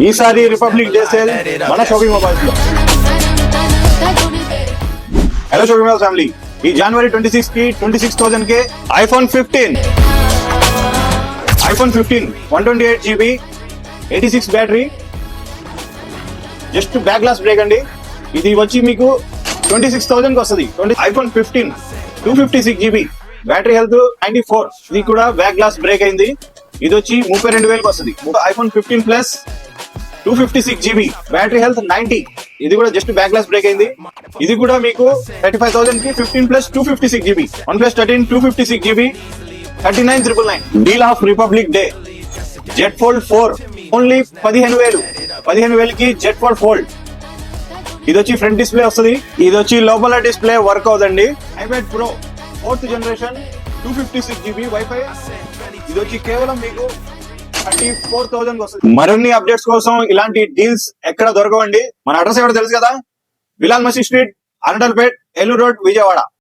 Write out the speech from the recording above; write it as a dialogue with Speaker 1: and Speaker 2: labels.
Speaker 1: ఈసారి republic day sale మన shopping mobiles లో. హలో షాపింగ్ మొబైల్స్ ఫ్యామిలీ, ఈ జనవరి 26 కి 26,000 కే iPhone 15 128GB 86 battery, just back glass break అండి. ఇది వచ్చి మీకు 26,000 కి వస్తుంది. ఐఫోన్ 15 256GB బ్యాటరీ హెల్త్ 94, ఇది కూడా బ్యాక్ గ్లాస్ బ్రేక్ అయింది. ఇది వచ్చి 32,000 కి వస్తుంది. IPhone 15 plus 256GB battery health 90, ఇది కూడా జస్ట్ బ్యాక్ గ్లాస్ బ్రేక్ అయింది. ఇది కూడా మీకు 35,000 కి 15 plus 256GB OnePlus 13 256GB 39,999. Deal of republic day jet fold 4 only 15,000 కి జెట్ ఫోల్డ్. ఇది వచ్చి ఫ్రంట్ డిస్ప్లే వస్తుంది. ఇది వచ్చి లోపల డిస్ప్లే వర్క్ అవుతుంది. iPad Pro 4th generation 256GB wifi, ఇది వచ్చి కేవలం మీకు 34,000 వస్తుంది. మరిన్ని అప్డేట్స్ కోసం ఇలాంటి డీల్స్ ఎక్కడ దొరకవండి. మన అడ్రస్ ఎవరో తెలుసు కదా, బిలాల్ మసీద్ స్ట్రీట్, అనంతపేట్, ఏలూరు రోడ్, విజయవాడ.